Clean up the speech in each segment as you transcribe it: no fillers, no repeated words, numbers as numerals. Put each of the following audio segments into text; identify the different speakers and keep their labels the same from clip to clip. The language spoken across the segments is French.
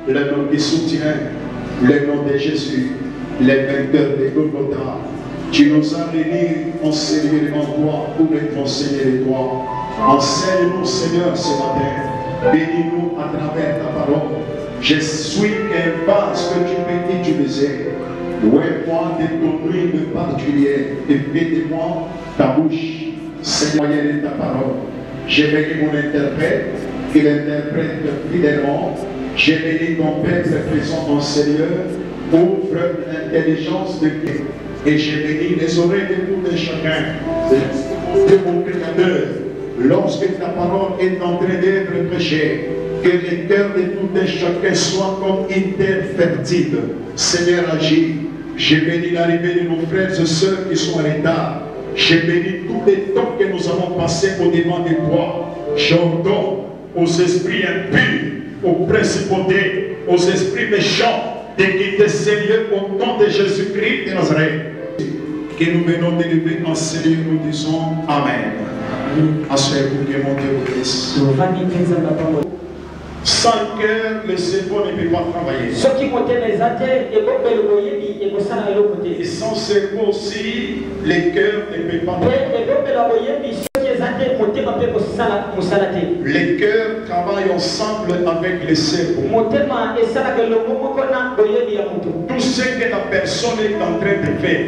Speaker 1: le nom qui soutient, le nom de Jésus, les vainqueurs de Golgotha. Tu nous as réunis enseignement en toi pour être enseignés de toi. Enseigne-nous, Seigneur, ce matin. Bénis-nous à travers ta parole. Je suis un vase que tu peux utiliser. Douais-moi de ton huile particulière et fais de moi ta bouche, Seigneur, de ta parole. J'ai béni mon interprète, qu'il interprète fidèlement. J'ai béni ton peuple présent en Seigneur. Ouvre l'intelligence de Dieu. Et j'ai béni les oreilles de tout et chacun, de mon Créateur. Lorsque ta parole est en train d'être prêchée, que les cœurs de tout et chacun soient comme une terre fertile. Seigneur, agis. J'ai béni l'arrivée de nos frères et sœurs qui sont en retard. J'ai béni tous les temps que nous avons passé au devant de toi. J'ordonne aux esprits impurs, aux principautés, aux esprits méchants de quitter Seigneur au nom de Jésus-Christ de Nazareth. Que nous venons d'élever en Seigneur, nous disons Amen. Asseyez-vous, que mon Dieu vous bénisse. Sans cœur, le cerveau ne peut pas travailler. Et sans cerveau aussi, le cœur ne peut pas travailler. Les cœurs travaillent ensemble avec le cerveau. Tout ce que la personne est en train de faire,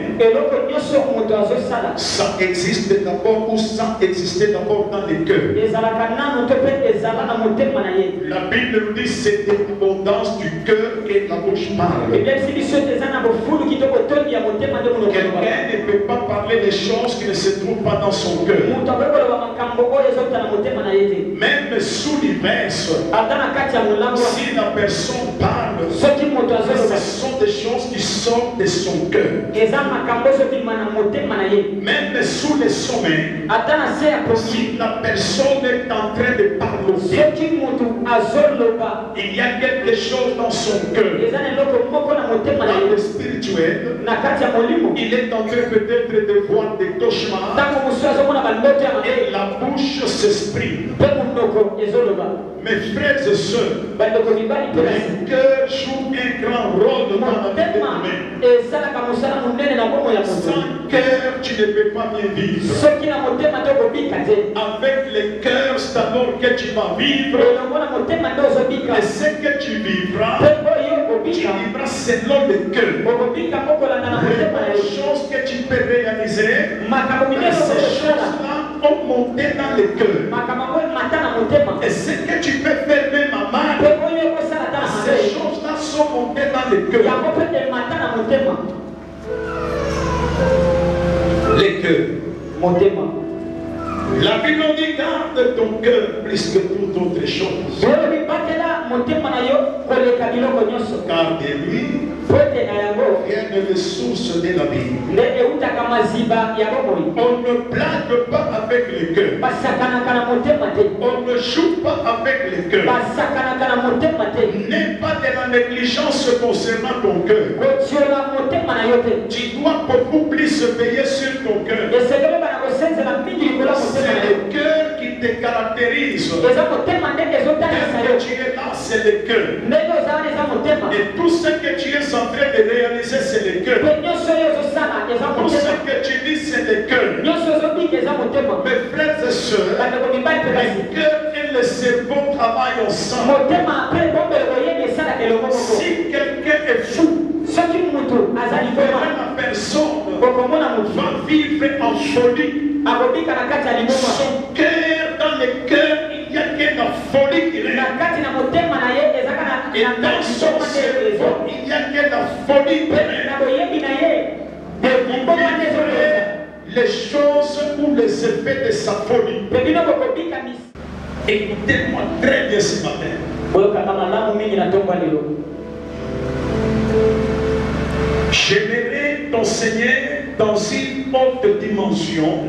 Speaker 1: ça existe d'abord ou ça existait d'abord dans les cœurs. La Bible nous dit c'est l'abondance du cœur que la bouche parle. Quelqu'un ne peut pas parler des choses qui ne se trouvent pas dans son cœur. Même sous l'ivresse, si la personne parle, ce sont des choses qui sortent de son cœur. Même sous les sommets, si la personne est en train de parler, il y a quelque chose dans son cœur. Dans le spirituel, il est en train peut-être de voir des cauchemars et la bouche s'exprime. Mes frères et sœurs, le cœur joue un grand rôle dans la vie de l'humain. Sans cœur, tu ne peux pas bien vivre. Avec le cœur, c'est d'abord que tu vas vivre. Et ce que tu vivras selon le cœur. Les choses que tu peux réaliser, ces choses-là ont monté dans le cœur. Et ce que tu peux faire même à mal, ces choses-là sont montées dans le cœur. Les cœurs. La Bible dit garde ton cœur plus que toute autre chose. Car de lui, rien n'est source de la vie. On ne blague pas avec le cœur. On ne joue pas avec le cœur. N'aie pas de la négligence concernant ton cœur. Tu dois beaucoup plus veiller sur ton cœur. C'est le cœur qui te caractérise. Dès que tu es là, c'est le cœur. Et tout ce que tu es en train de réaliser, c'est le cœur. Tout ce que tu dis, c'est le cœur. Mes frères et sœurs, le cœur et le cerveau travaillent ensemble. Si quelqu'un est fou, la personne va vivre en folie. Son cœur, dans le cœur, il n'y a que la folie qui règne. Et dans son cerveau, il n'y a que la folie qui règne. Les choses ou les effets de sa folie. Écoutez-moi très bien ce matin. J'aimerais t'enseigner dans une autre dimension.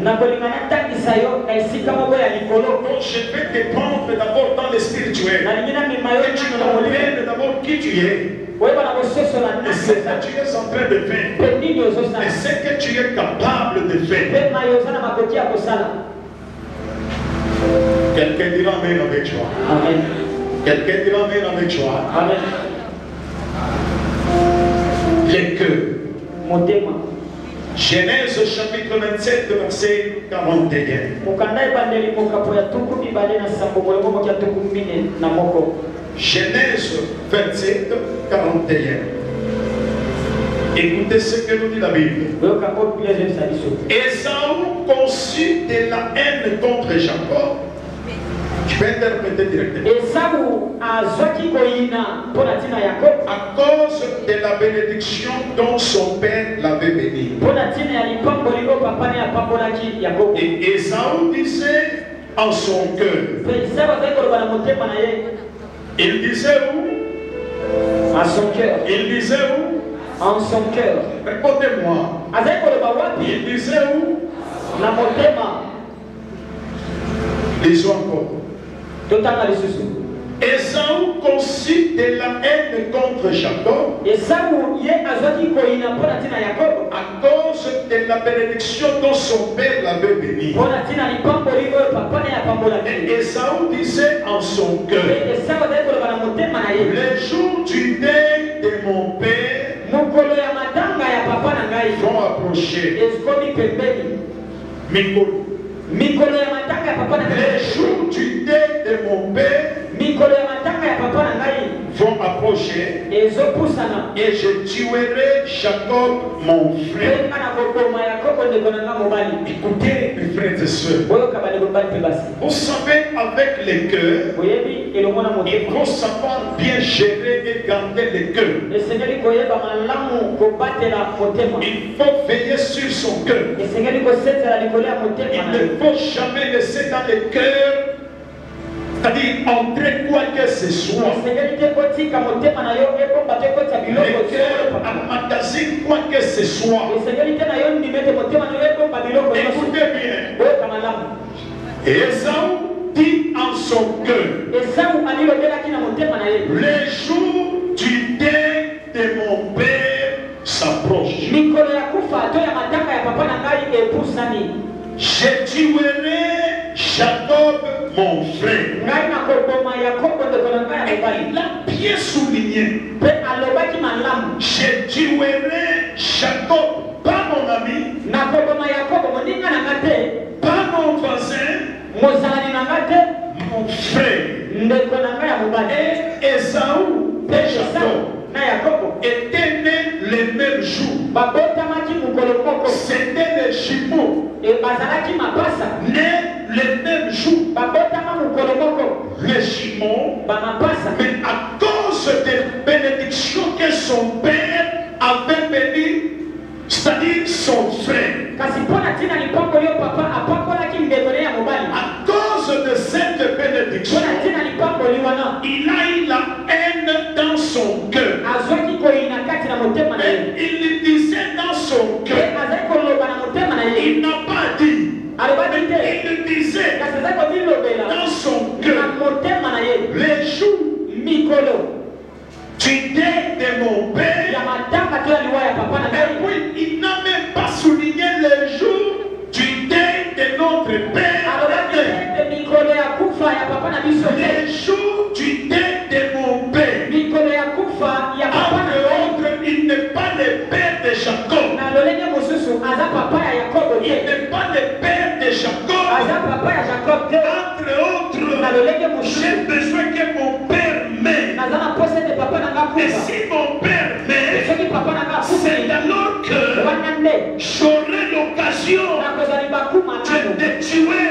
Speaker 1: Je vais te prendre d'abord dans le spirituel. Et tu comprennes d'abord qui tu es. Et ce que tu es en train de faire. Et ce que tu es capable de faire. Quelqu'un dira Amen avec joie. Quelqu'un dira Amen avec joie. Les cœurs. Genèse chapitre 27, verset 41. Genèse 27, 41. Écoutez ce que nous dit la Bible. Ésaü conçut de la haine contre Jacob. Je peux interpréter directement. À cause de la bénédiction dont son père l'avait béni. Et Ésaü disait en son cœur. Il disait où?
Speaker 2: À son cœur.
Speaker 1: Il disait où?
Speaker 2: En son cœur.
Speaker 1: Répondez-moi. Il disait où? Lisons encore. Ésaü conçut de la haine contre Jacob à cause de la bénédiction dont son père l'avait béni. Et Ésaü disait en son cœur, les jours du deuil de mon père vont approcher. Les jours du deuil de mon père vont approcher et je tuerai Jacob mon frère. Écoutez mes frères et sœurs, vous savez avec les cœurs, il faut savoir bien gérer et garder les cœurs. Il faut veiller sur son cœur. Il ne faut jamais laisser dans le cœur, c'est-à-dire entrer quoi que ce soit. Le cœur emmagasine quoi que ce soit. Écoutez bien. Et Ésaü dit en son cœur, les jours du deuil de mon père s'approchent. Je tuerai Jacob mon frère. Et il a bien souligné. Je tuerai Jacob, pas mon ami, pas mon voisin, mon frère. Et Ésaü et Jacob étaient nés le même jour. C'était les jumeaux. Nés le même jour. Les jumeaux. Mais à cause des bénédictions que son père avait bénies, c'est-à-dire son frère. À cause de cette bénédiction, il a eu la haine dans son cœur. Et il disait dans son cœur, il n'a pas dit, il disait dans son cœur, les jours du deuil de mon père. Et puis il n'a même pas souligné les jours du deuil de notre père. Les jours du deuil de mon père. Entre autres, il n'est pas le père de Jacob. Il n'est pas le père de Jacob. Entre autres, j'ai besoin que mon père m'aime. Et si mon père m'aime, c'est alors que j'aurai l'occasion de tuer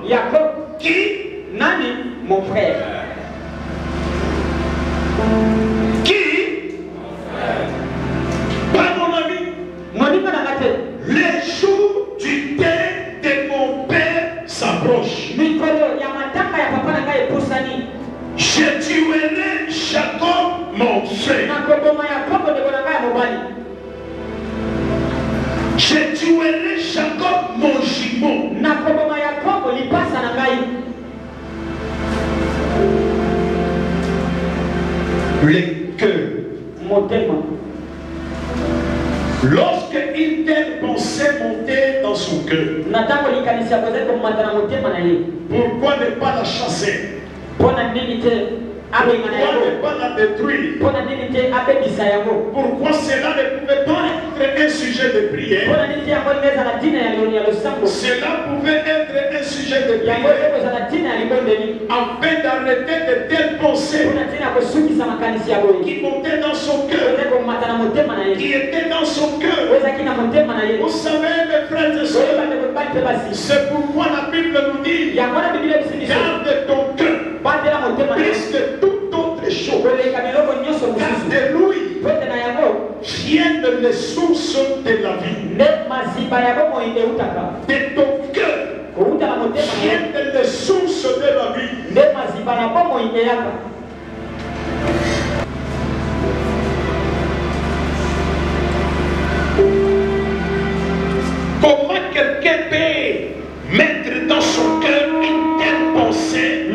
Speaker 1: Jacob. Qui?
Speaker 2: Mon frère.
Speaker 1: Qui? Pas mon ami. Les jours du deuil de mon père s'approchent. Je tuerai Jacob mon frère. Je tuerai Jacob mon jumeau. Les cœurs. Lorsque une telle pensée montait dans son cœur, pourquoi ne pas la chasser? Pourquoi ne pas la détruire? Pourquoi cela ne pouvait pas être un sujet de prière? Cela pouvait être un sujet de prière afin d'arrêter de telles pensées qui montaient dans son cœur, qui étaient dans son cœur. Vous savez, mes frères et sœurs, c'est pourquoi la Bible nous dit: garde ton cœur plus que toute autre chose, car de lui viennent les sources de la vie. De ton cœur viennent les sources de la vie. Comment quelqu'un peut mettre dans son cœur une telle pensée?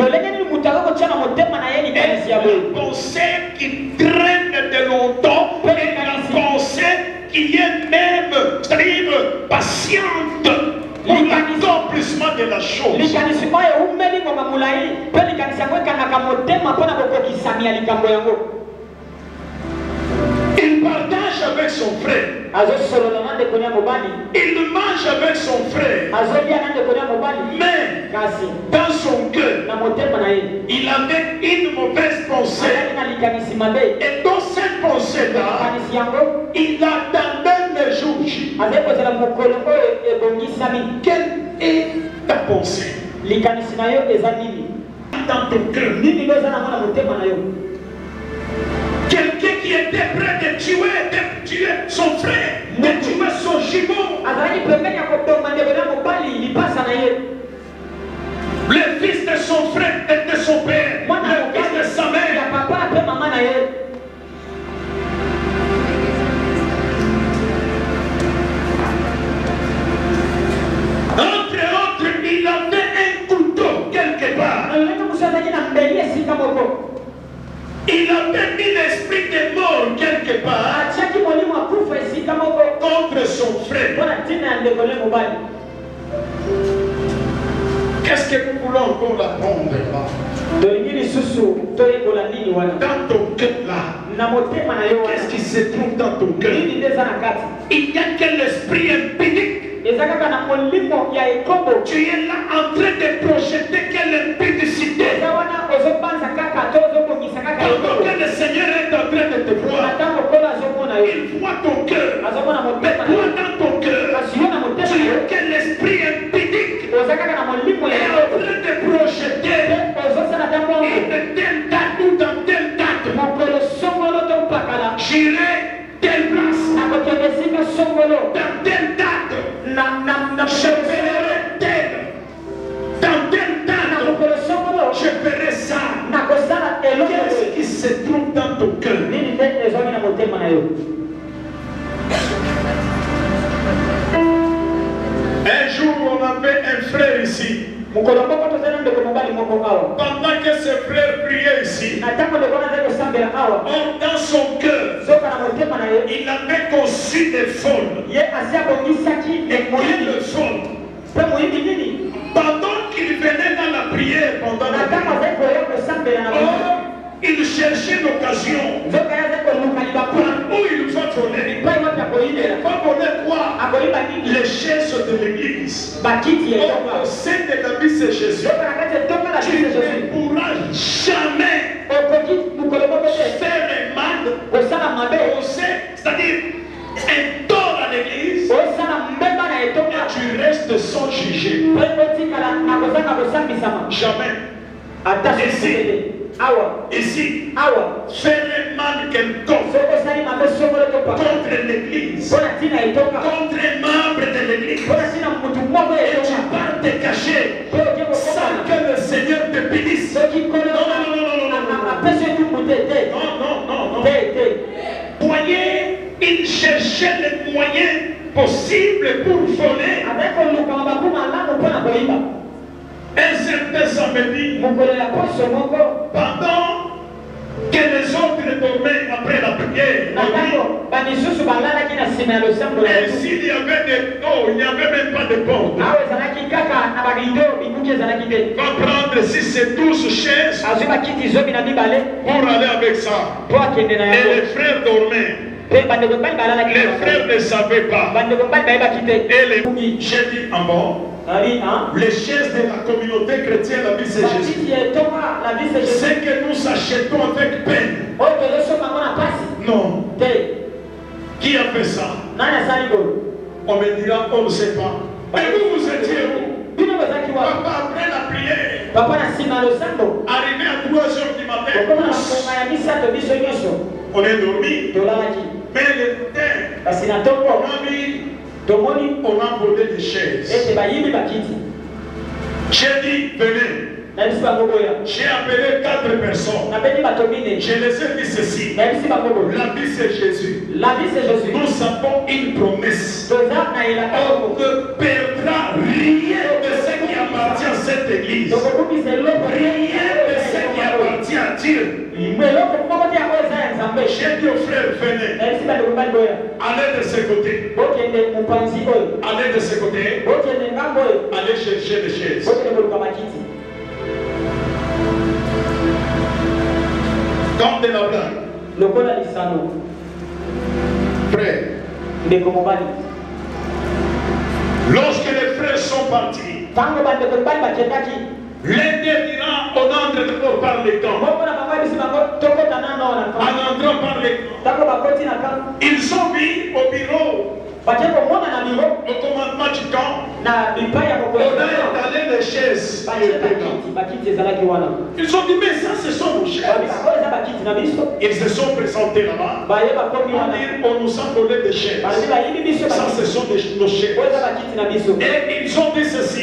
Speaker 1: Une pensée qui traîne de longtemps, et la pensée qui est même, c'est-à-dire patiente pour l'accomplissement de la chose. Il partage avec son frère. Il mange avec son frère. Mais dans son cœur, il avait une mauvaise pensée. Et dans cette pensée-là, il attendait le jour J. Quelle est ta pensée? Dans ton cœur. Quelqu'un qui était prêt de tuer son frère, de tuer son jumeau. Le fils de son frère et de son père, le fils de sa mère. Entre autres, il avait un couteau quelque part. Il avait mis l'esprit de mort quelque part contre son frère. Qu'est-ce que nous voulons encore apprendre là? Dans ton cœur là, qu'est-ce qui se trouve dans ton cœur? Il n'y a que l'esprit impédique. Tu es là en train de projeter quelle impédicité. Pendant que le Seigneur est en train de te voir, il voit ton cœur. Mais toi dans ton cœur, tu es que l'esprit impédique est en train de projeter une telle date ou dans telle date. J'irai telle place. Dans telle date. Je verrai tel. Dans telle date. Je verrai ça. Qu'est-ce qui se trouve dans ton cœur? Un jour, on avait un frère ici. Pendant que ce frère priait ici, dans son cœur, il avait conçu des folles. Et quelle folle? Pendant qu'il venait dans la prière, il cherchait l'occasion où il va voler. Il va voler quoi? Les chaises de l'église. Au sein de la vie de Jésus, tu ne pourras jamais faire un mal, c'est-à-dire un tort à l'église, et tu restes sans juger. Jamais. Ici, faire un mal quelconque contre l'église, contre un membre de l'église, et tu pars te cacher sans que le Seigneur te bénisse. Non. Voyez, il cherchait les moyens possibles pour voler. Un certain samedi, pendant que les autres dormaient après la prière. Et s'il y avait des eaux, il n'y avait même pas de porte. Va prendre si c'est 12 chaises pour aller avec ça. Et les frères dormaient. Les frères ne savaient pas. Et j'ai dit en bas, les chaises de la communauté chrétienne, la vie c'est Jésus. C'est que nous achetons avec peine. Non. Qui a fait ça? On me dira, on ne sait pas. Mais vous étiez où? Papa, après la prière, arrivé à 3 heures du matin, on est dormi. Mais le temps, on a volé des chaises. J'ai dit, venez. J'ai appelé 4 personnes. Je les ai dit ceci. La vie c'est Jésus. Nous avons une promesse. On ne perdra rien de ce qui appartient à cette église. Rien de ce qui appartient à Dieu. J'ai dit aux frères, venez. Allez de ce côté. Allez de ce côté. Allez chercher les chaises. Comme de la blague. Frère. Lorsque les frères sont partis, l'un d'eux dira, on entre d'abord par les camps. En entrant par les camps, ils sont mis au bureau. Au commandement du camp, on a étalé les chaises. Ils ont dit, mais ça, ce sont nos chaises. Ils se sont présentés là-bas. On nous a volé des chaises. Ça, ce sont nos chaises. Et ils ont dit ceci.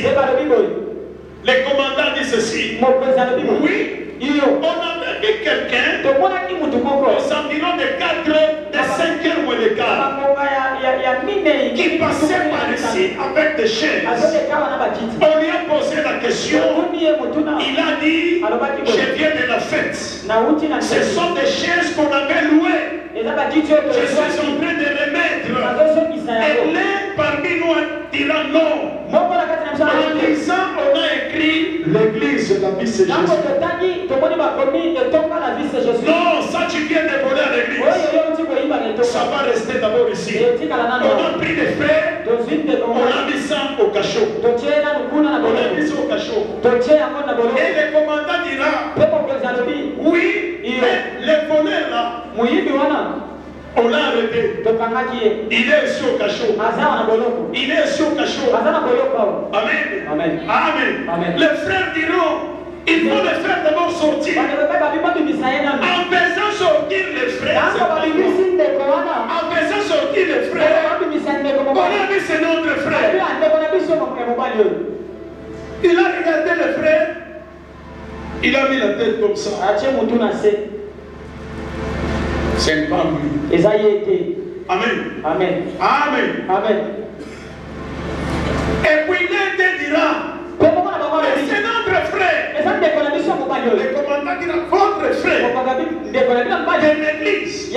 Speaker 1: Les commandants disent ceci. Oui. On avait vu quelqu'un aux environs de 4 heures, de 5 heures ou de quart, qui passait par ici avec des chaises. On lui a posé la question. Il a dit, je viens de la fête. Ce sont des chaises qu'on avait louées. Je suis en train de les mettre. Et l'un parmi nous dira non. En disant, on a écrit l'église, la vie c'est Jésus. Non, ça tu viens de voler à l'église. Ça va rester d'abord ici. On a pris des frères, on a mis ça au cachot. On a mis ça au cachot. Et le commandant dira, oui, mais le voleur là, on l'a arrêté. Il est ici au cachot. Il est ici au cachot. Amen. Amen. Amen. Les frères diront, il faut les faire d'abord sortir. En faisant sortir les frères, en faisant sortir les frères, on a dit c'est notre frère. Il a regardé le frère, il a mis la tête comme ça. C'est pas lui. Amen. Amen. Amen. Amen. Et puis l'un dira, c'est notre frère. Le commandant dira, votre frère de l'église en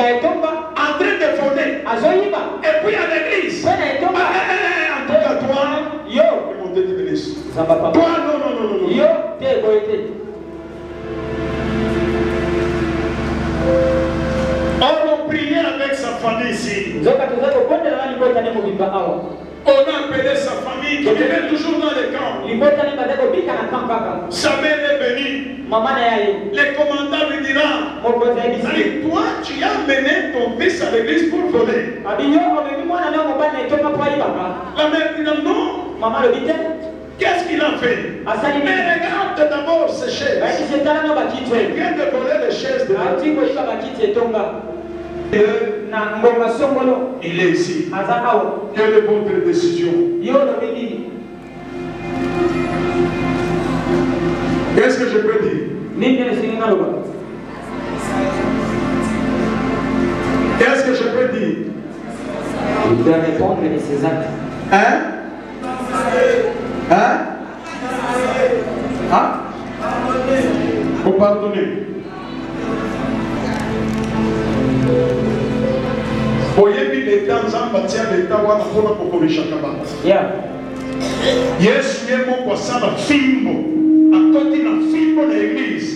Speaker 1: train de voler. Et puis à l'église, en tout cas toi, toi non. On priait avec sa famille ici. On a appelé sa famille qui vivait toujours dans les camps. Sa mère est bénie. Le commandant lui dira, toi tu as mené ton fils à l'église pour voler. La mère dira non. Qu'est-ce qu'il a fait? Mais regarde d'abord ces chaises. Il vient de voler les chaises de Dieu. Il est ici. Quelle est votre décision? Qu'est-ce que je peux dire? Qu'est-ce que je peux dire?
Speaker 2: Il doit répondre de ses actes.
Speaker 1: Hein? Hein? Hein? Vous pardonnez. Oyebi l'état nzamba tia l'état wana mpona kokoleshaka bato. Yesu ye moko asala fimbo akoti na fimbo na église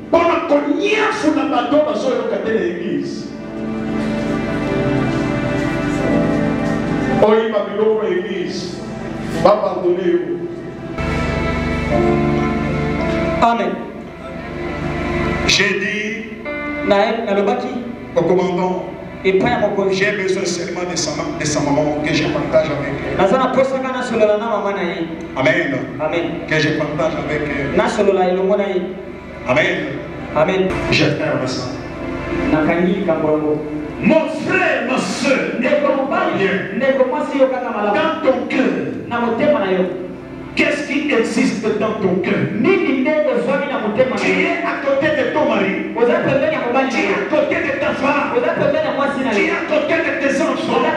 Speaker 1: mpona koniafula bato bazoyoka te na église. Oyiba biloko ya église bapardone yo.
Speaker 2: Amen.
Speaker 1: J'ai dit au commandant, j'ai besoin seulement de sa maman que je partage avec elle. Amen.
Speaker 2: Amen.
Speaker 1: Que je partage avec elle. Amen.
Speaker 2: Amen.
Speaker 1: Je ferme ça. Mon frère, ma soeur, dans ton cœur, qu'est-ce qui existe dans ton cœur? Tu es à côté de ton mari, tu es à côté de ta femme, tu es à côté de tes enfants, à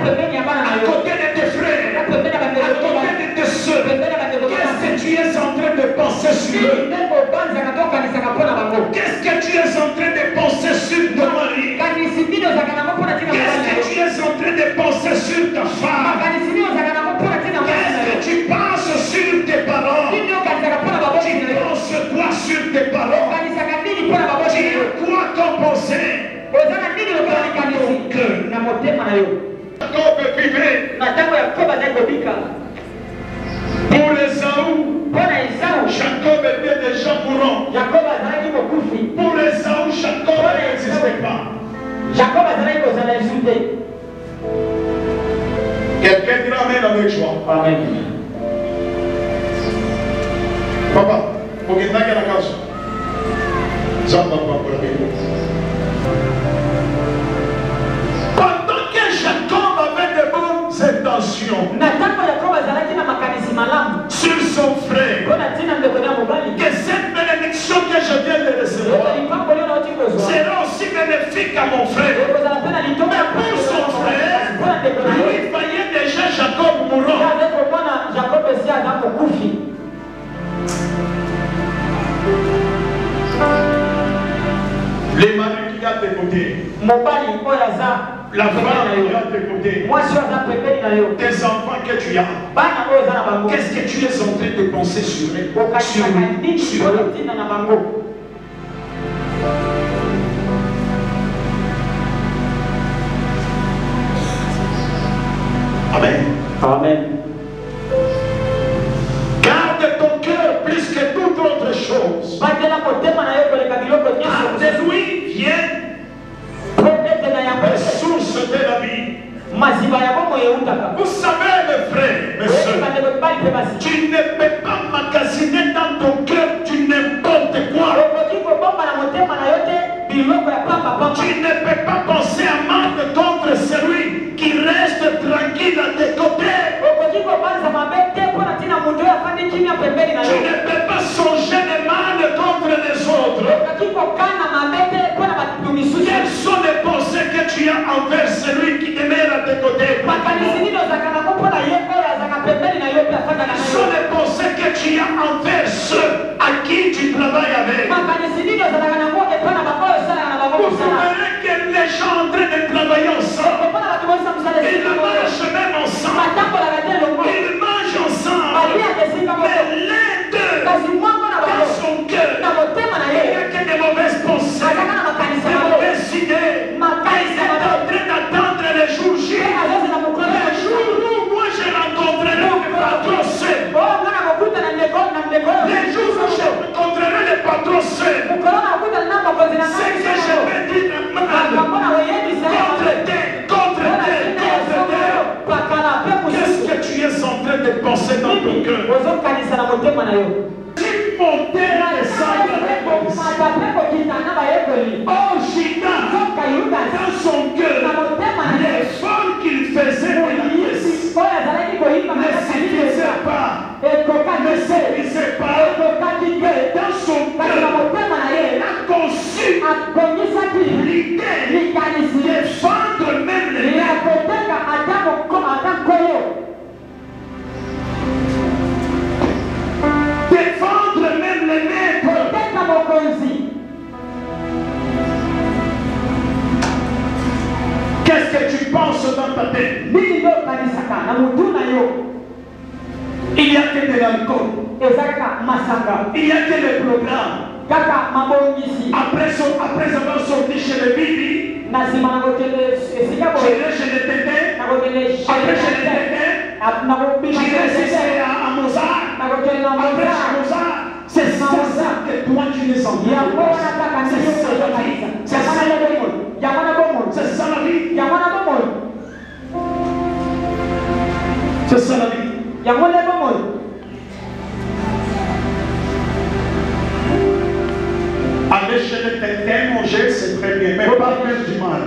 Speaker 1: côté de tes frères, à côté de tes soeurs. Qu'est-ce que tu es en train de penser sur eux? Qu'est-ce que tu es en train de penser sur ton mari? Qu'est-ce que tu es en train de penser sur ta femme? Qu'est-ce que tu penses sur tes parents? Tu penses quoi sur tes parents? Tu as quoi composer? Jacob vivait pour Esaü. Jacob était déjà mourant. Pour Esaü, Jacob n'existait pas. Quelqu'un dira Amen avec joie.
Speaker 2: Amen.
Speaker 1: Papa, pour que tu aies la cause. Pendant que Jacob avait de bonnes intentions sur son frère, que cette bénédiction que je viens de recevoir sera aussi bénéfique à mon frère. Mais pour son frère, lui voyait déjà Jacob mourant. Les maris qui ont tes côtés, la femme qui a tes côtés, tes enfants que tu as, qu'est-ce que tu es en train de penser sur eux? Sur eux. Amen.
Speaker 2: Amen.
Speaker 1: Garde ton cœur plus que toute autre chose. Car de lui vient la source de la vie. Vous savez, mes frères, mes soeurs, tu ne peux pas magasiner dans ton cœur du n'importe quoi. Tu ne peux pas penser à mal contre celui qui reste tranquille à tes côtés. Tu ne peux pas songer de mal contre les autres. Quelles sont les pensées que tu as envers celui qui demeure à tes côtés? Quelles sont les pensées que tu as envers ceux à qui tu travailles avec? Vous verrez que les gens en train de travailler ensemble, ils marchent même ensemble, ils mangent ensemble, mais l'un d'eux, dans son cœur, il n'y a que des mauvaises pensées, des mauvaises idées. Ils sont en train d'attendre les jours J, les jours où moi je rencontrerai le patron C, les jours où je rencontrerai le patron C. C'est que je vais dire contre qu'est-ce que tu es en train de penser dans ton cœur? Si mon terrain est sans oh Gina, dans son cœur, l'effort qu'il faisait pour la pièce ne suffisait pas. Ne suffisait pas. Mais dans son cœur, il a conçu l'idée de défendre même les maîtres. Défendre même les maîtres. Il n'y a que de l'alcool. Il n'y a que les programmes. Après avoir sorti chez le Bibi, j'irai chez le Tété, après chez le Tété, j'irai chez à Mozart, après chez Mozart. C'est ça que toi tu les entends. C'est ça la vie. C'est ça la vie. C'est ça la vie. C'est ça la vie. Aller chez le Tété manger, c'est très bien, mais pas faire du mal.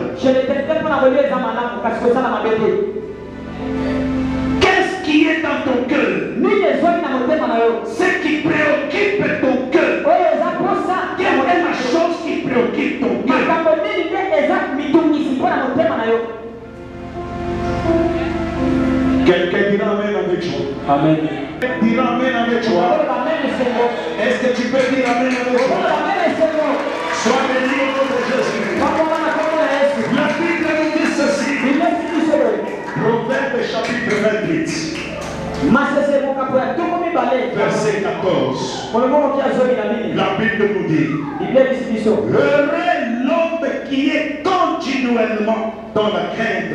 Speaker 1: Qu'est-ce qui est dans ton cœur? Ce qui préoccupe ton cœur. Quelle est la chose qui préoccupe ton cœur? Quelqu'un dira Amen avec joie.
Speaker 2: Amen.
Speaker 1: Dira Amen avec joie. Est-ce que tu peux dire Amen avec joie? Sois béni au nom de Jésus. La Bible nous dit ceci. Proverbe chapitre 28. Verset 14. La Bible nous dit: heureux l'homme qui est continuellement dans la crainte.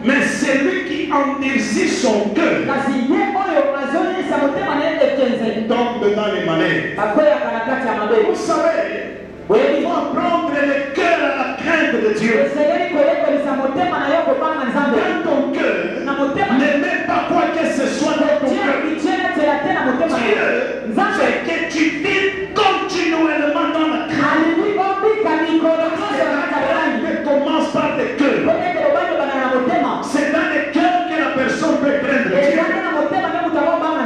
Speaker 1: Mais celui qui endurcit son cœur tombe dans les malheurs. Vous savez, il faut apprendre le cœur à la crainte de Dieu. Dans ton cœur, ne mets pas quoi que ce soit dans ton cœur. Dieu fait que tu vis continuellement dans la crainte. Commence par le cœur. C'est dans le cœur que la personne peut craindre Dieu.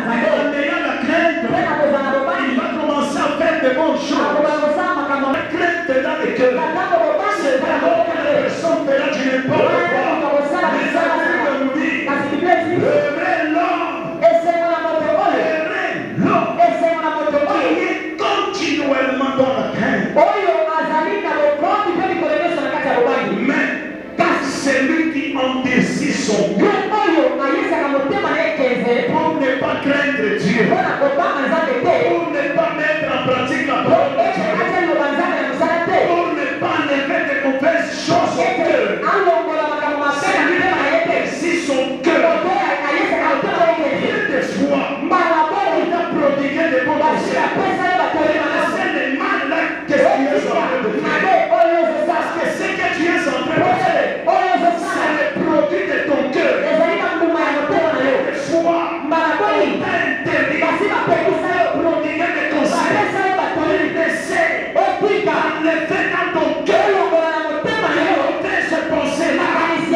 Speaker 1: En ayant la crainte, il va commencer à faire de bonnes choses. La crainte dans le cœur, c'est alors que la personne fera du n'importe quoi. Mais ça veut nous dire, heureux l'homme qui est continuellement dans la crainte. Mais celui qui endurcit son cœur pour ne pas craindre Dieu, pour ne pas mettre en pratique la parole de Dieu, pour ne pas enlever de mauvaises choses au cœur, celui qui endurcit son cœur, bien des fois, il t'a prodigué des bons conseils. C'est le mal là que tu es en train de faire. Parce que ce que tu es en train de faire, c'est le produit de ton cœur. Des fois, on t'a interdit de prodiguer des conseils. Il essaie d'enlever dans ton cœur ces pensées-là. Il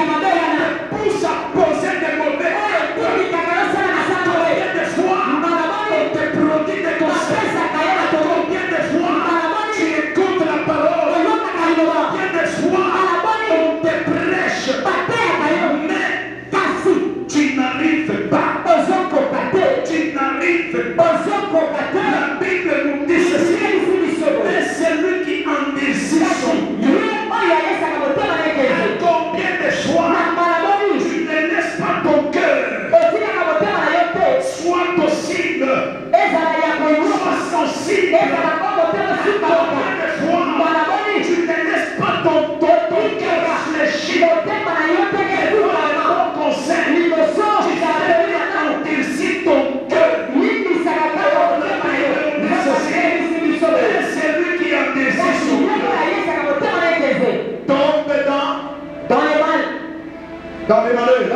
Speaker 1: pousse à poser des mauvais actes. Combien de fois on te produit des conseils? Combien de fois tu écoutes la parole? Combien de fois on te prêche? Mais tu n'arrives pas. Tu n'arrives pas. La Bible nous dit ceci. Mais celui qui endurcit son cœur, combien de fois tu ne laisses pas ton cœur soit possible, soit sensible. Combien de fois tu ne laisses pas ton cœur réfléchir. Bon conseil, tu as endurci ton cœur. C'est lui qui endurci son cœur tombe dans les malheurs.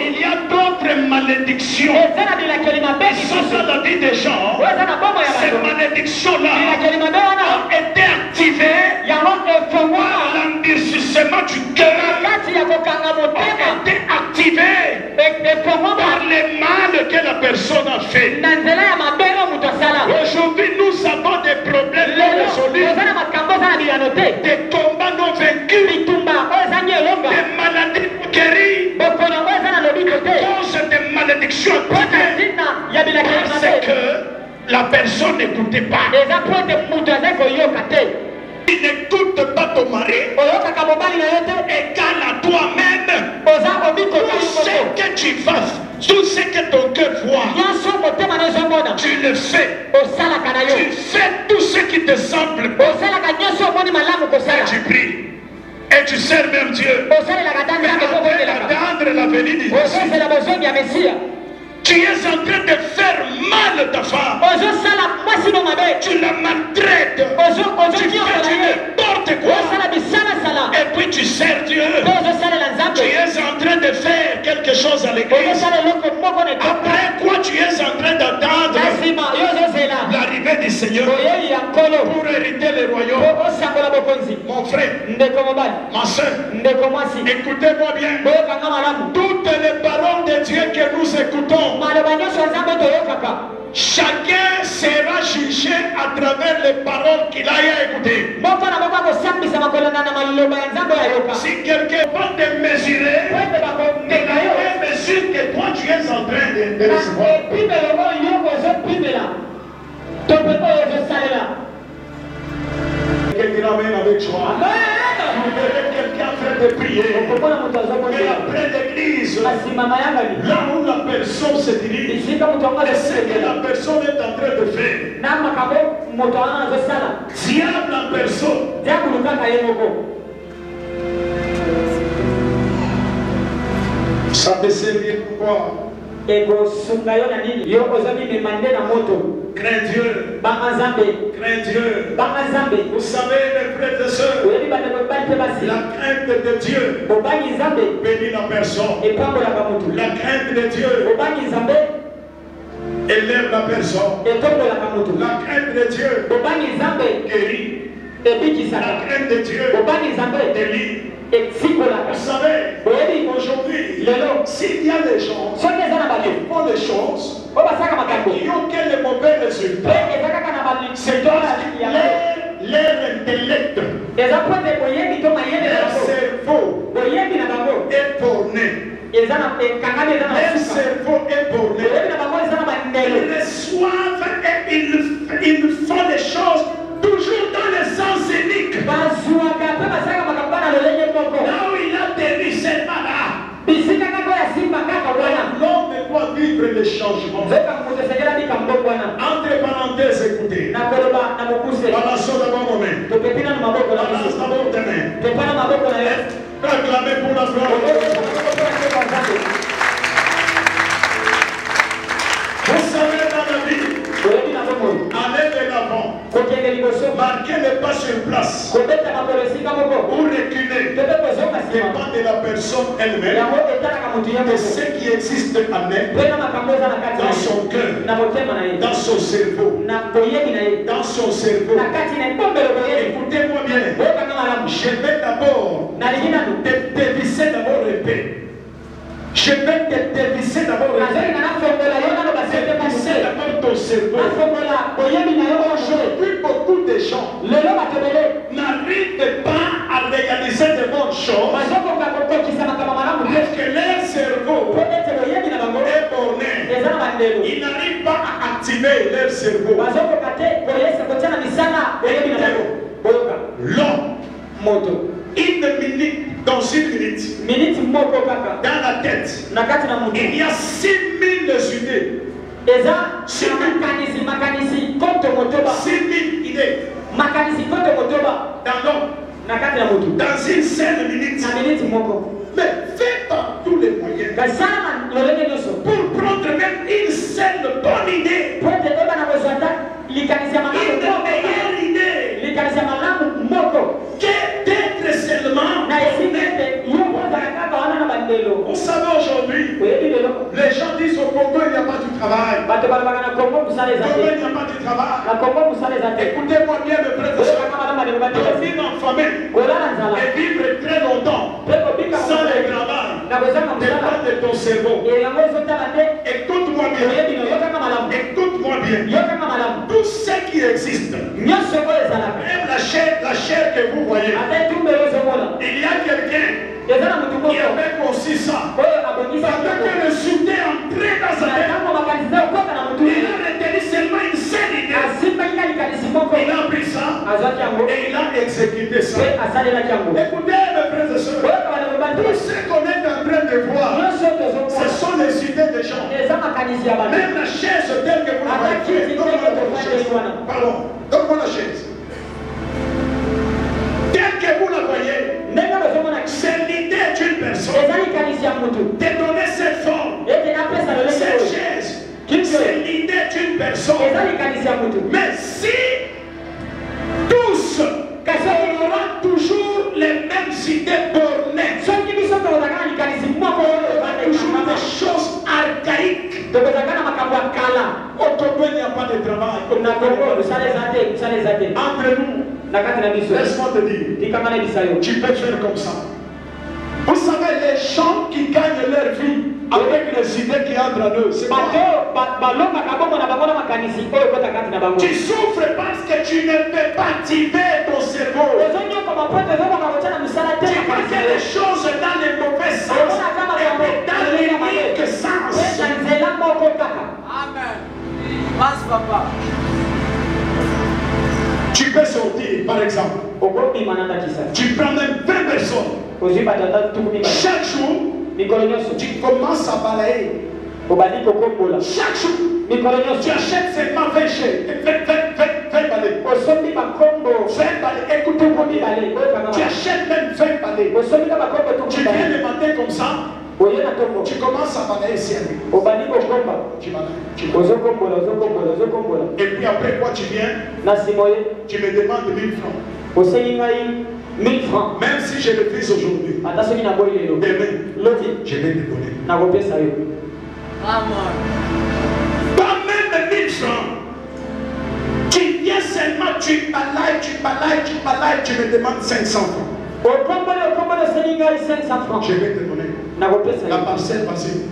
Speaker 1: Il y a d'autres malédictions qui sont dans la vie des gens. Ces malédictions-là ont été activées par l'endurcissement du cœur, ont été activées par les mal que la personne a fait. Aujourd'hui, nous avons des problèmes non résolus, des combats non vaincus, des maladies guéries, cause des malédictions activées. Parce que la personne n'écoutait pas. Tu n'écoutes pas ton mari, égale à toi-même. Tout ce que tu fasses, tout ce que ton cœur voit, tu le fais. Tu fais tout ce qui te semble bon. Et tu pries. Et tu sers même Dieu. Mais attendre la venue du Messie. Tu es en train de faire mal à ta femme. Tu la maltraites. Tu fais n'importe quoi. Et puis tu sers Dieu. Tu es en train de faire quelque chose à l'église. Après quoi tu es en train d'attendre l'arrivée du Seigneur pour hériter le royaume. Mon frère, ma soeur, écoutez-moi bien. Toutes les paroles de Dieu que nous écoutons, chacun sera jugé à travers les paroles qu'il a écoutées. Si quelqu'un va te mesurer, mesure que toi tu es en train de recevoir. Quelqu'un amène avec joie. Vous verrez quelqu'un en train de prier. Mais après l'église, là où la personne se dirige, et ce que la personne est en train de faire, diable en personne. Ça te servir pourquoi? Crains Dieu. Crains Dieu. Vous savez, mes frères et sœurs, la crainte de Dieu bénit la personne. La crainte de Dieu élève la personne. La crainte de Dieu guérit. La crainte de Dieu délivre. Vous savez, aujourd'hui, s'il y a des gens qui font des choses qui ont quel mauvais résultat, c'est leur intellect, leur cerveau est borné. Leur cerveau est borné. Ils reçoivent et ils font des choses toujours dans le sens unique. Là où il a atterri, c'est pas là. L'homme doit vivre les changements. Entre parenthèses, écoutez. Balançons d'abord nos mains. Balance d'abord tes mains. Acclamez pour la gloire. Vous savez, dans la vie, aller de l'avant, marquer le pas sur place, ou reculer, dépend de la personne elle-même, de ce qui existe en elle, dans son cœur, dans son cerveau, Écoutez-moi bien, je vais d'abord te dévisser d'abord le paix. Je vais te dévisser d'abord le paix. Dévisser d'abord ton cerveau. Aujourd'hui, beaucoup de gens n'arrivent pas à réaliser de bonnes choses parce que leur cerveau est borné. Ils n'arrivent pas à activer leur cerveau. L'homme, une minute, dans une minute, dans la tête, il y a 6000 idées. 6000 idées. Dans l'homme, dans une seule minute. Mais fais par tous les moyens pour prendre même une seule bonne idée. Une meilleure idée. Que d'être seulement. Vous savez aujourd'hui, les gens disent au Congo il n'y a pas du travail. Au Congo il n'y a pas du travail. Écoutez-moi bien, mes frères et sœurs. Vivre en famille et vivre très longtemps sans le travail dépend de ton cerveau. Écoute-moi bien. Écoute-moi bien. Tout ce qui existe, même la chair que vous voyez, il y a quelqu'un qui avait conçu ça. Pendant que le soutien est entré dans sa tête, il a retenu seulement une seule idée. Il a pris ça, Et il a exécuté ça. Écoutez, mes frères et sœurs, tout ce qu'on est en train de voir, ce sont les idées des gens. Même la chaise telle que vous la voyez. Pardon, donne-moi la chaise. Telle que vous la voyez, c'est l'idée d'une personne. De donner cette forme, cette chaise, c'est l'idée d'une personne. Mais si tous, on aura toujours les mêmes idées bornées, toujours des choses archaïques. Autour il n'y a pas de travail. Entre nous, laisse-moi te dire, tu peux faire comme ça. Vous savez, les gens qui gagnent leur vie avec les idées qui entrent en eux, c'est quoi? Tu souffres parce que tu ne peux pas activer ton cerveau. Tu vois que les choses dans le mauvais sens et dans l'unique sens.
Speaker 3: Amen. Passe, papa.
Speaker 1: Tu peux sortir, par exemple. Tu prends même 20 personnes. Chaque jour, tu commences à balayer. Chaque jour, tu achètes seulement 20 chèques. 20 balais. 20 balais. Écoutez-moi bien. Tu achètes même 20 balais. Tu viens le matin comme ça. Tu commences à balayer ici. Tu balayes. Et puis après quoi tu viens? Tu me demandes 1000 francs.
Speaker 2: 1000 francs.
Speaker 1: Même si je le fais aujourd'hui, demain, je vais te donner. Pas même 1000 francs. Tu viens seulement, tu balayes, tu me demandes 500 francs. Je vais te donner. La parcelle passée.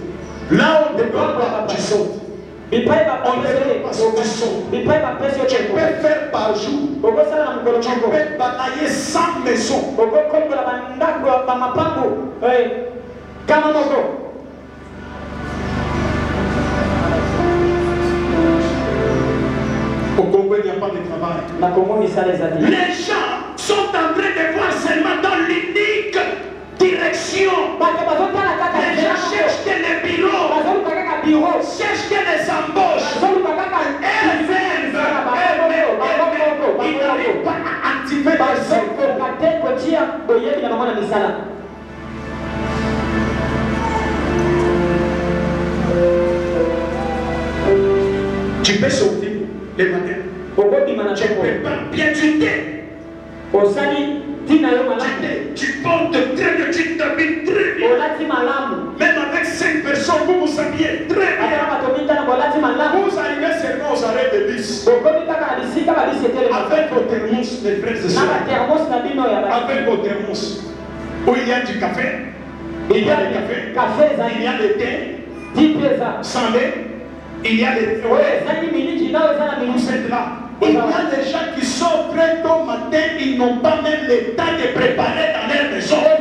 Speaker 1: Là on ne peut pas, tu sautes. On ne peut pas, tu sautes. Tu peux faire par jour. Tu peux balayer 100 maisons. Au Congo, il n'y a pas de travail. Les gens sont en train de voir seulement dans l'unique direction. Les gens cherchent les bureaux, cherchent les embauches. Ils n'arrivent pas à activer les cerveaux. Tu peux sortir les matins. Tu peux pas bien chuter. Tu portes très bien, tu t'habilles très bien. Même avec 5 personnes, vous vous habillez très bien. Vous arrivez seulement aux arrêts de bus. Avec vos thermos, mes frères et sœurs. Avec vos thermos. Où il y a du café. Il y a le café. Il y a le thé. Sans lait. Il y a les vous êtes là. Il y a des gens qui sortent très tôt matin, ils n'ont pas même le temps de préparer dans leur maison. Mais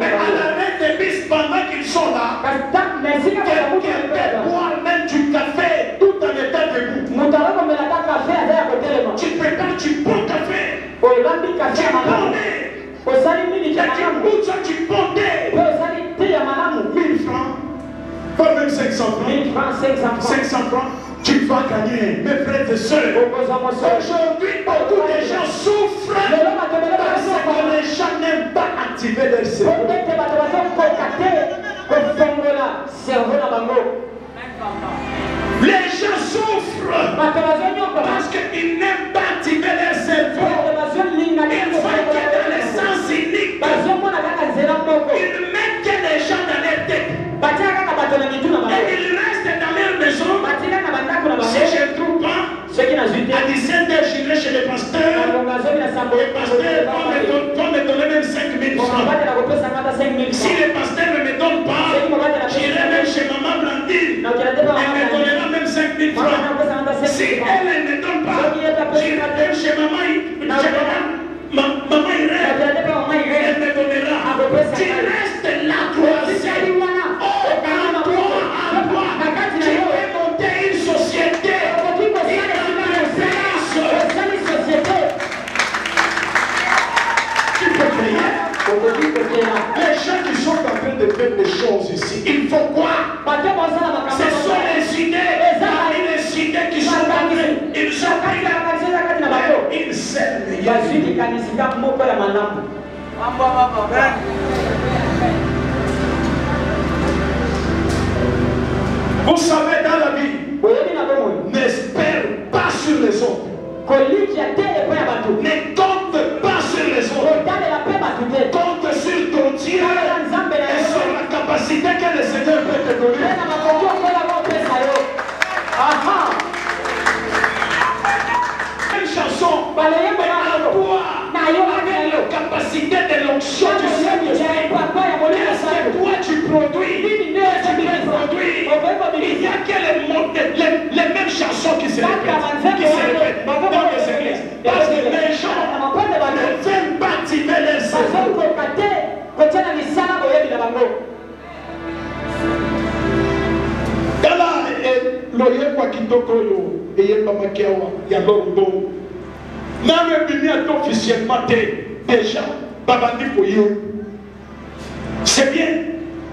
Speaker 1: à l'arrêt de bus, pendant qu'ils sont là, quelqu'un peut boire même du café tout en étant debout. Tu prépares, tu prends café. Tu prends tu prends 1000 francs. Pas même 500 francs. 500 francs, tu vas gagner. Mes frères et sœurs, aujourd'hui, beaucoup de gens souffrent parce que les gens n'aiment pas activer leur cerveau. Les gens souffrent parce qu'ils n'aiment pas activer leur cerveau. Ils voient que dans les sens uniques, ils mettent que les gens dans leur tête. Et ils restent dans leur maison. Si je ne trouve pas, à 17h, j'irai chez le pasteur. Le pasteur va me donner même 5000 francs. Si le pasteur ne me donne pas, j'irai même chez maman Blandine. Elle me donnera même 5000 francs. Si elle ne me donne pas, j'irai même chez maman Irène. Elle me donnera. Tu restes là, croisé. Tu peux monter une société. de faire des choses ici, il faut quoi? Ce sont les idées, les idées qui sont entrées. Ils sont une seule meilleure. Vous savez, dans la vie, n'espère pas sur les autres. Ne compte pas sur les autres. Compte sur ton Dieu et sur la capacité que le Seigneur peut te donner. Une chanson, toi, avec la capacité de l'onction du Saint-Esprit, qu'est-ce que toi tu produis? Il n'y a que les mêmes chansons qui se répètent dans les églises. Parce que les gens ne veulent pas activer les cerveaux. Loyekwa kitoko yo eyeba makiawa ya lordo name bimia officiellement déjà babandi pour yo. C'est bien,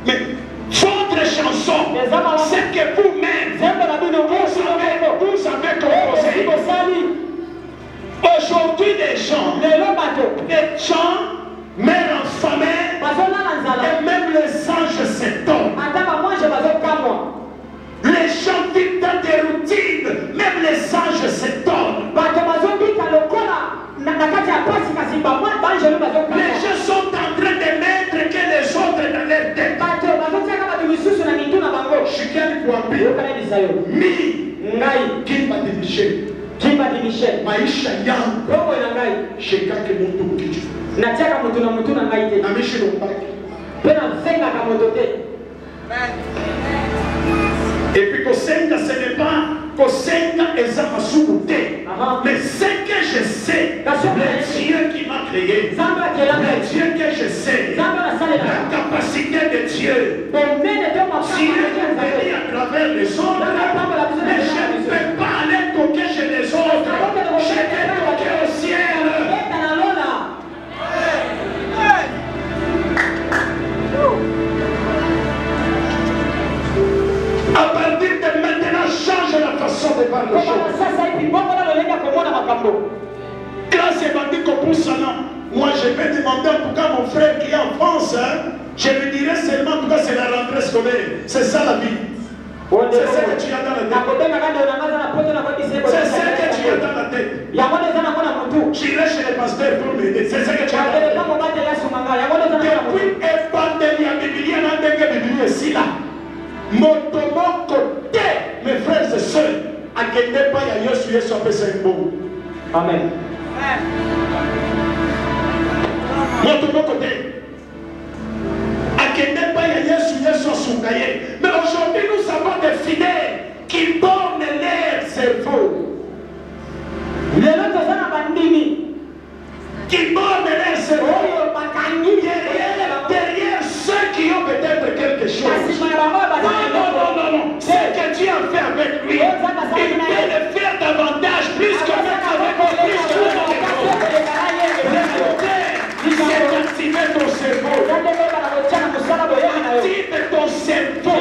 Speaker 1: mais votre chanson, c'est que vous-même vous savez composer. Aujourd'hui les gens mères enfamées et même les anges s'étonnent. Les gens vivent dans des routines, même les anges s'étonnent. Les gens sont en train de mettre que les autres dans leur tête. Chikali Kwambi, Mi, Maisha yangu, Shekake Mutu Kichu, Amishi Lombaki. Et puis Kosenga, ce n'est pas Kosenga et Zamasukuté. Mais ce que je sais, le Dieu qui m'a créé, le Dieu que je sais, la capacité de Dieu, Dieu venu à travers les autres, mais je ne peux pas aller toquer chez les autres, je vais toquer au ciel. À partir de maintenant, change la façon de parler les choses. Grâce à Bandi Kopoussana, moi je vais demander en tout cas mon frère qui est en France, je lui dirai seulement, en tout cas c'est la rentrée scolaire. C'est ça la vie. C'est ça que tu as dans la tête. C'est ça que tu as dans la tête. J'irai chez les pasteurs pour m'aider. C'est ça que tu as dans la tête. Depuis évangélie à Biblia, n'a pas de Biblia ici là. Mon côté, mes frères et sœurs, à quel pas il y a Yesu Yesu appelle ça un bon. Amen. Mon côté, à quel pas il y a Yesu Yesu Sungaye. Mais aujourd'hui, nous avons des fidèles qui bornent leur cerveau. Qui bornent leur cerveau. Derrière ceux qui ont peut-être quelque chose. Non. Ce que Dieu a fait avec lui, il peut le faire davantage, plus que même avec c'est d'activer ton cerveau. Active ton cerveau.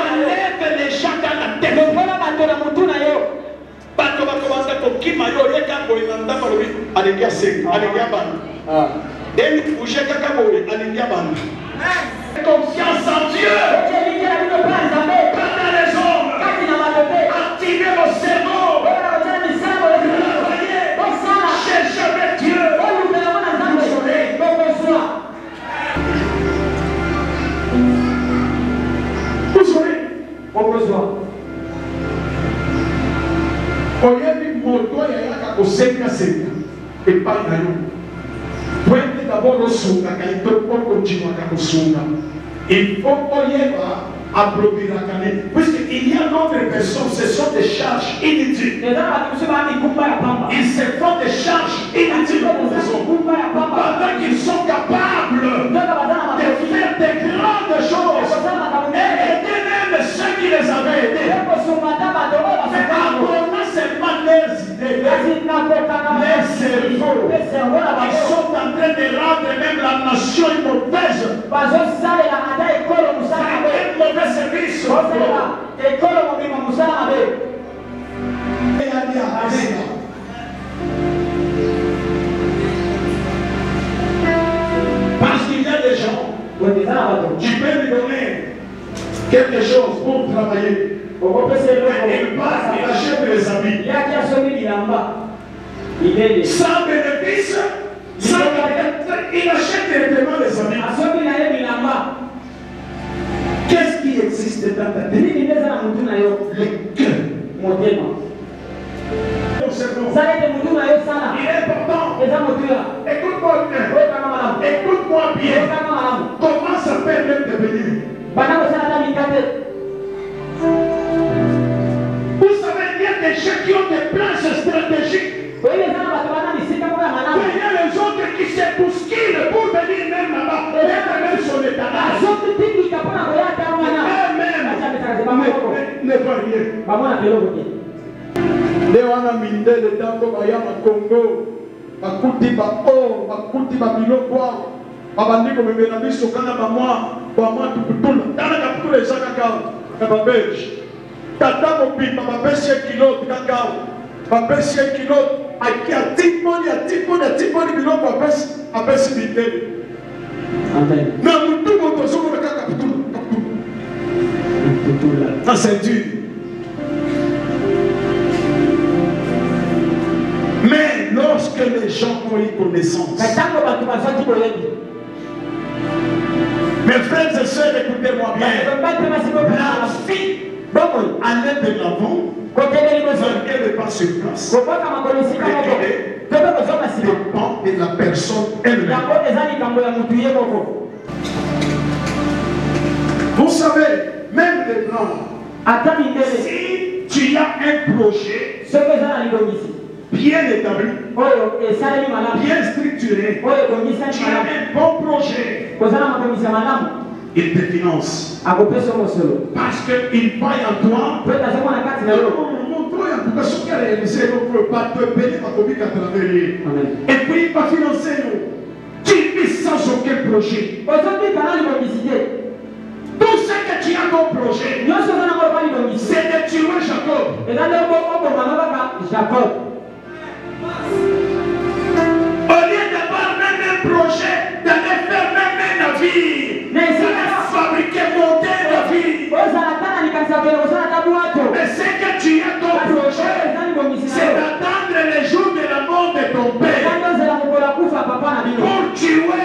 Speaker 1: Enlève les gens dans la tête. Confiance en Dieu. Pas dans les hommes. Activez vos cerveaux. Travaillez. Cherchez avec Dieu. Vous saurez. Oyebi moto yayaka kosenga senga epai na yo. Pointe d'abord osunga kaito pour continuer à kosunga. Il faut oyeba applaudir la canette. Puisqu'il y a d'autres personnes, ce sont des charges inutiles. Ils se font des charges inutiles pour les autres. Pendant qu'ils sont capables de faire des grandes choses. Et aider même ceux qui les avaient aidés. Seulement leurs idées, leurs cerveaux, ils sont en train de rendre même la nation mauvaise. Tu peux lui donner quelque chose pour travailler. Il passe, il achète les habits. Sans bénéfice, il achète directement les habits. Qu'est-ce qui existe dans ta tête? Les cœurs. Il est important. Écoute-moi bien. Écoute-moi bien. Comment ça peut même devenir? Vous savez, il y a des gens qui ont des plans stratégiques. Il y a les autres qui se bousculent pour venir même là-bas. Même sur l'état. Ne pas rien. Lewana mindele tango bayama Congo bakuti ba or bakuti ba biloko babandiko memena biso kana ba mwa tukutula kana kaputula ezaka kao na ba belge tata mobimba bapesi kilo kakao bapesi kilo aki atiponi biloko apesi mindele na mutu moto soko kaka kaputula na ceinture. Mais lorsque les gens ont eu connaissance, mes frères et sœurs, écoutez-moi bien, la vie allait de l'avant, elle n'est pas sur place. Dépend de la personne elle-même. Vous savez, même les blancs, si tu as un projet bien établi, bien structuré, tu as un bon projet, il te finance. Parce qu'il paye en toi. Et puis il va financer nous. Tu vis sans aucun projet. Tout ce que tu as comme projet, c'est de tuer Jacob. Au lieu d'avoir même un projet, d'aller faire même un navire, d'aller fabriquer, monter un navire. Mais ce que tu as comme projet, c'est d'attendre les jours de la mort de ton père pour tuer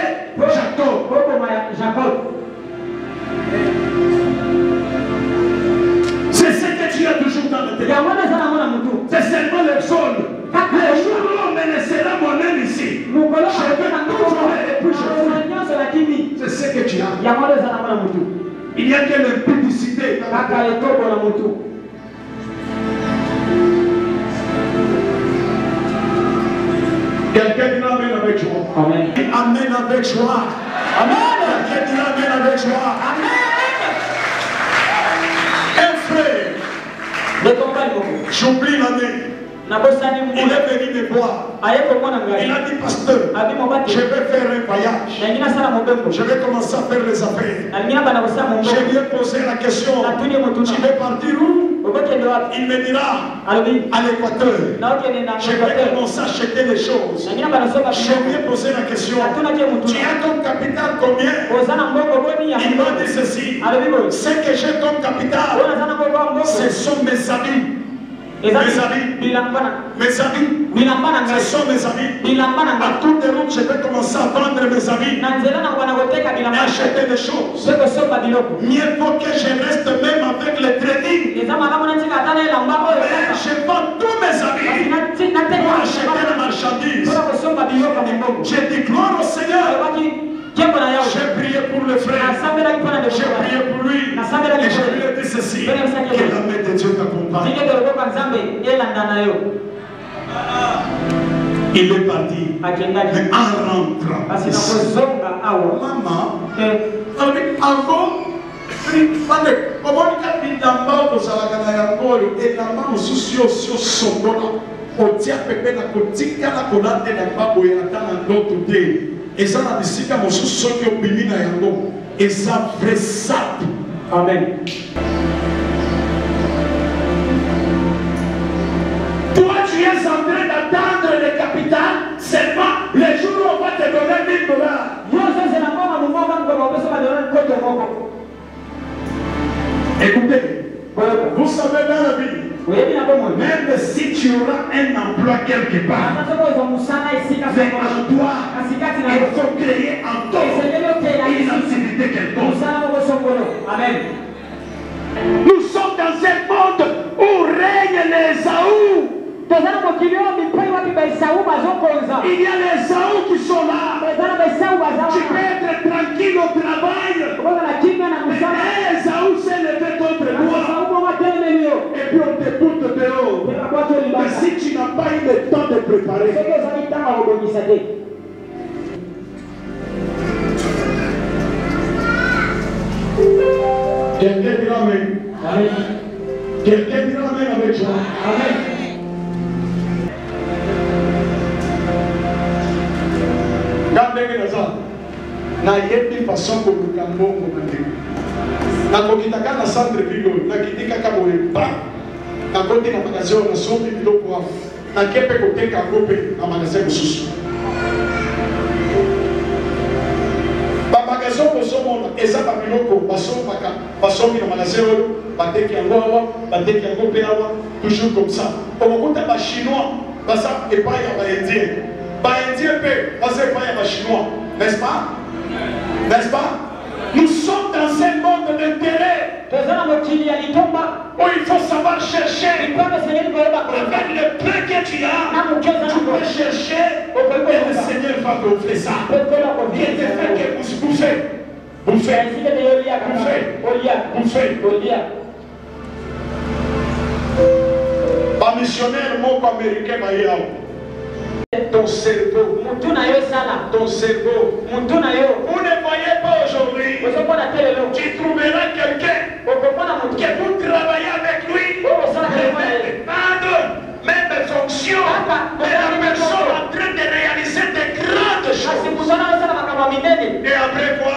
Speaker 1: Jacob. C'est ce que tu as toujours dans la tête. C'est seulement le sol. Le jour où on me laissera moi-même ici, je vais tout jouer et puis je fais. C'est ce que tu as. Il n'y a que l'impudicité. Quelqu'un dit amène avec joie. Amen. Amène avec joie. Amen. Quelqu'un dit amène avec joie. Amen. Un frère. J'oublie l'année. Il est venu me voir. Il a dit, pasteur, je vais faire un voyage. Je vais commencer à faire les affaires. Je lui ai posé la question, tu veux partir où? Il me dira, à l'Équateur. Je vais commencer à acheter les choses. Je lui ai posé la question, tu as ton capital combien? Il m'a dit ceci, ce que j'ai comme capital, ce sont mes amis. Mes amis, ce sont mes amis. À toute route, je vais commencer à vendre mes amis et acheter des choses. Mieux vaut que je reste même avec le trading. Je vends tous mes amis pour acheter la marchandise. Je dis gloire au Seigneur. J'ai prié pour le frère. J'ai prié pour lui. Et je lui ai dit ceci. Que la main de Dieu t'accompagne. Il est parti. Mais en rentrant ici, maman, avant, et ça a décidé que mon sous qui au pays et ça vrai ça. Amen. Toi tu es en train d'attendre le capital seulement les jours où on va te donner $1000. savez, dans la vie, même si tu auras un emploi quelque part, mais en toi, il faut créer en toi une activité quelconque.
Speaker 2: Amen.
Speaker 1: Nous sommes dans un monde où règnent les Esaü. Il y a les Esaü qui sont là. Tu peux être tranquille au travail. Mais un Esaü s'est levé contre toi. Et puis on te pousse dehors. Mais si tu n'as pas eu le temps de préparer, quelqu'un dira Amen. Quelqu'un dira Amen avec toi.
Speaker 2: Amen.
Speaker 1: Na yebi façon ko lukambo ngomande na kokitaka na centre ville na kitika ka boye ba na koti na magasin na sombi biloko wa na kepe ko teka ngope na magasin kususu ba magasin ko somona eza ba biloko basombaka basombi na magasin oyo bateki yango awa bateki yango pe awa toujours comme ça okokuta ba chinois basa epai ya ba indien pe basa epai ya ba chinois, n'est-ce pas? N'est-ce pas? Nous sommes dans un monde d'intérêt où il faut savoir chercher. Avec le peu que tu as, tu peux chercher et le Seigneur va t'offrir ça. Il te fait que vous bouffez. Pas missionnaire, mot américain, ton cerveau, vous ne voyez pas aujourd'hui, tu trouveras quelqu'un qui vous travailler avec lui, même fonction, mais la personne en train de réaliser des grandes choses. Et après quoi?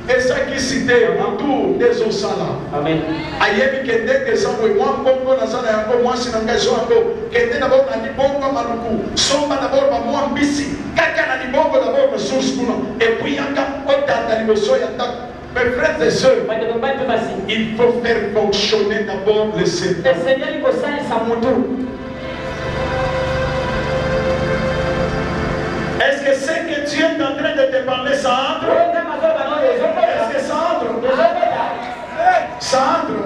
Speaker 1: Et ça qui citait autour des osala. Amen. Ayebi kende que ça moi bongo na sala yango moi sinangazo yango kende na bongo na bongo maluku somba na bongo moi mbisi kaka na bongo na bongo source kuna et puis yaka otata liboso ya ta. Mes frères et sœurs, il faut faire fonctionner d'abord le Seigneur. Le Seigneur il faut ça sa moto. Est-ce que c'est que Dieu est en train de te parler ça entre? Est-ce que ça entre? Ça entre.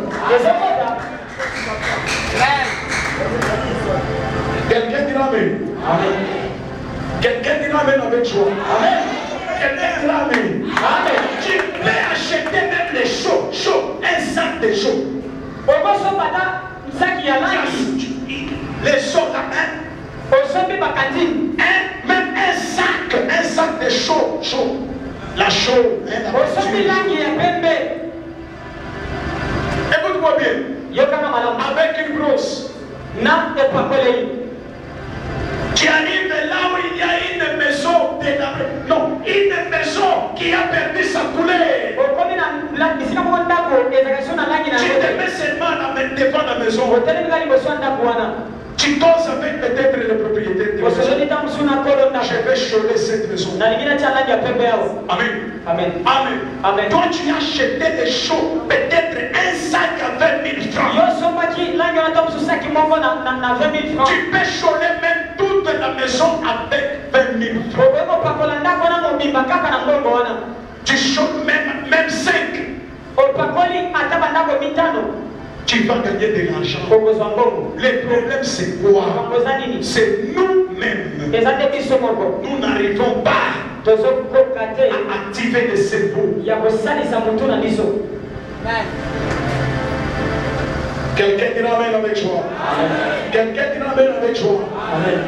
Speaker 1: Quelqu'un dira Amen. Quelqu'un dira Amen avec joie. Amen. Quelqu'un dira Amen. Amen. Tu peux acheter même les chauds, un sac de chauds. Les chauds là, même un sac de chaud. La chaux, écoute-moi bien. Avec une brosse, tu arrives là où il y a une maison une maison qui a perdu sa couleur. Tu te mets seulement devant la maison. Tu causes avec peut-être le propriétaire de la maison. Je vais choler cette maison. Amen. Amen. Amen. Amen. Toi, tu as acheté des choses, peut-être un sac à 20 000 francs. Tu peux choler même toute la maison avec 20 000 francs. Tu choles même 5. Tu vas gagner de l'argent. Le problème c'est quoi? C'est nous-mêmes. Nous n'arrivons pas à activer le cerveau. Quelqu'un dira Amen avec joie. Quelqu'un dira Amen avec joie.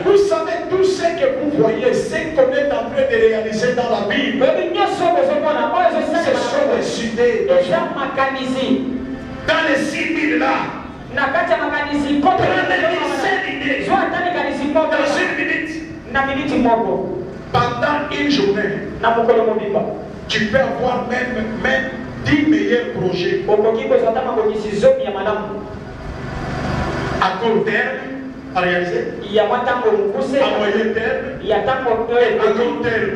Speaker 1: Vous savez tout ce que vous voyez, ce qu'on est en train de réaliser dans la Bible, ce sont des idées. Dans les 6 000 là, prenez une seule idée dans une minute. Pendant une journée, tu peux avoir même 10 meilleurs projets. À court terme, à réaliser. À moyen terme. Et à long terme.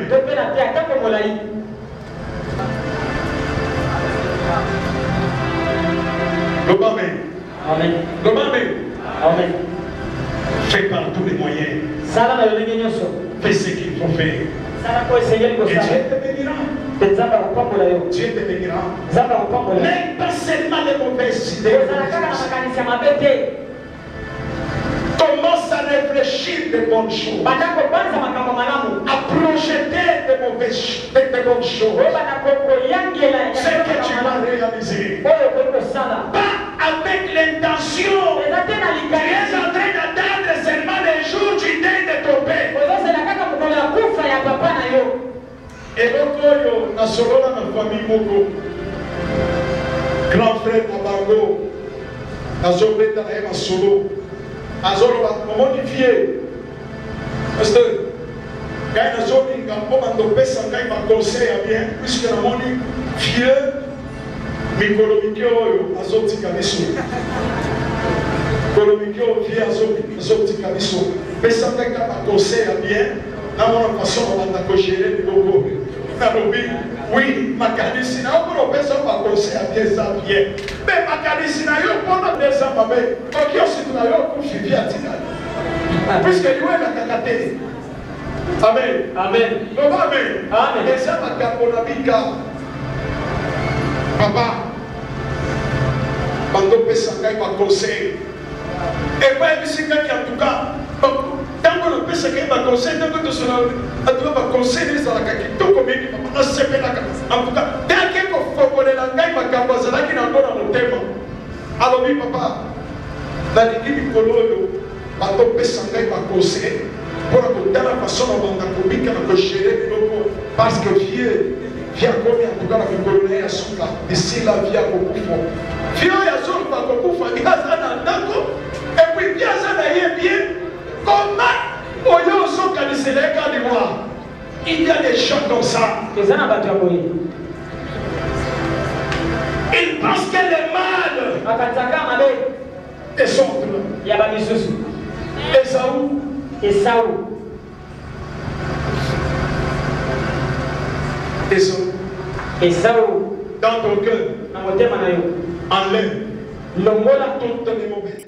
Speaker 2: Amen. Amen.
Speaker 1: Fais par tous les moyens. Fais ce qu'il faut faire. Et Dieu te bénira. Dieu te bénira. N'aie pas seulement les mauvaises idées. Commence à réfléchir de bonnes choses. À projeter de bonnes choses. Ce que tu vas réaliser. Pas avec l'intention. Tu es en train d'attendre seulement les jours du deuil de ton père. Et l'autre, na solo na famille moko. Grand frère Nabango. Nazobeta na solo. Azolo va modifier. Parce que quand Nazoli on m'a pesa quand ma conseil à bien puisque la moni vieux mikolomikyo azoti kamiso. Kolomikyo vieux azoti kamiso. Pesa quand ma conseil à bien na mon façon on va gérer le logo. Oui, ma canisse n'a pas de personne à conseil à bien ça bien. Mais ma canisse n'a pas de personne à bien. Donc, il y a aussi de la pour suivre à Tina. Puisque nous sommes à télé. Amen.
Speaker 2: Amen.
Speaker 1: Amen. Amen. Et ça, ma caponabika. Papa, Bando Pessangai m'a conseillé. Et pas ici, en tout cas. Tant que le pêche m'a conseillé, tant que tu seras conseillé, les alakaki, tout comme il m'a séparé. En tout cas, tant que vous avez la gagne, ma cabazala qui n'a pas dans le thème. Alors, oui, papa, dans l'équipe Cololo, Bando Pessangai m'a conseillé pour la façon dont on a gérer parce que vieux, via combien en tout cas la colonne à son cas, ici la vie à beaucoup fort. Vieux, il y a son pas beaucoup fort, il y a ça dans le temps, et puis il y a ça d'ailleurs bien. Comment il y a des gens comme ça. Ils pensent que le mal est autres. Esaú, dans ton cœur, enlève toutes les mauvaises.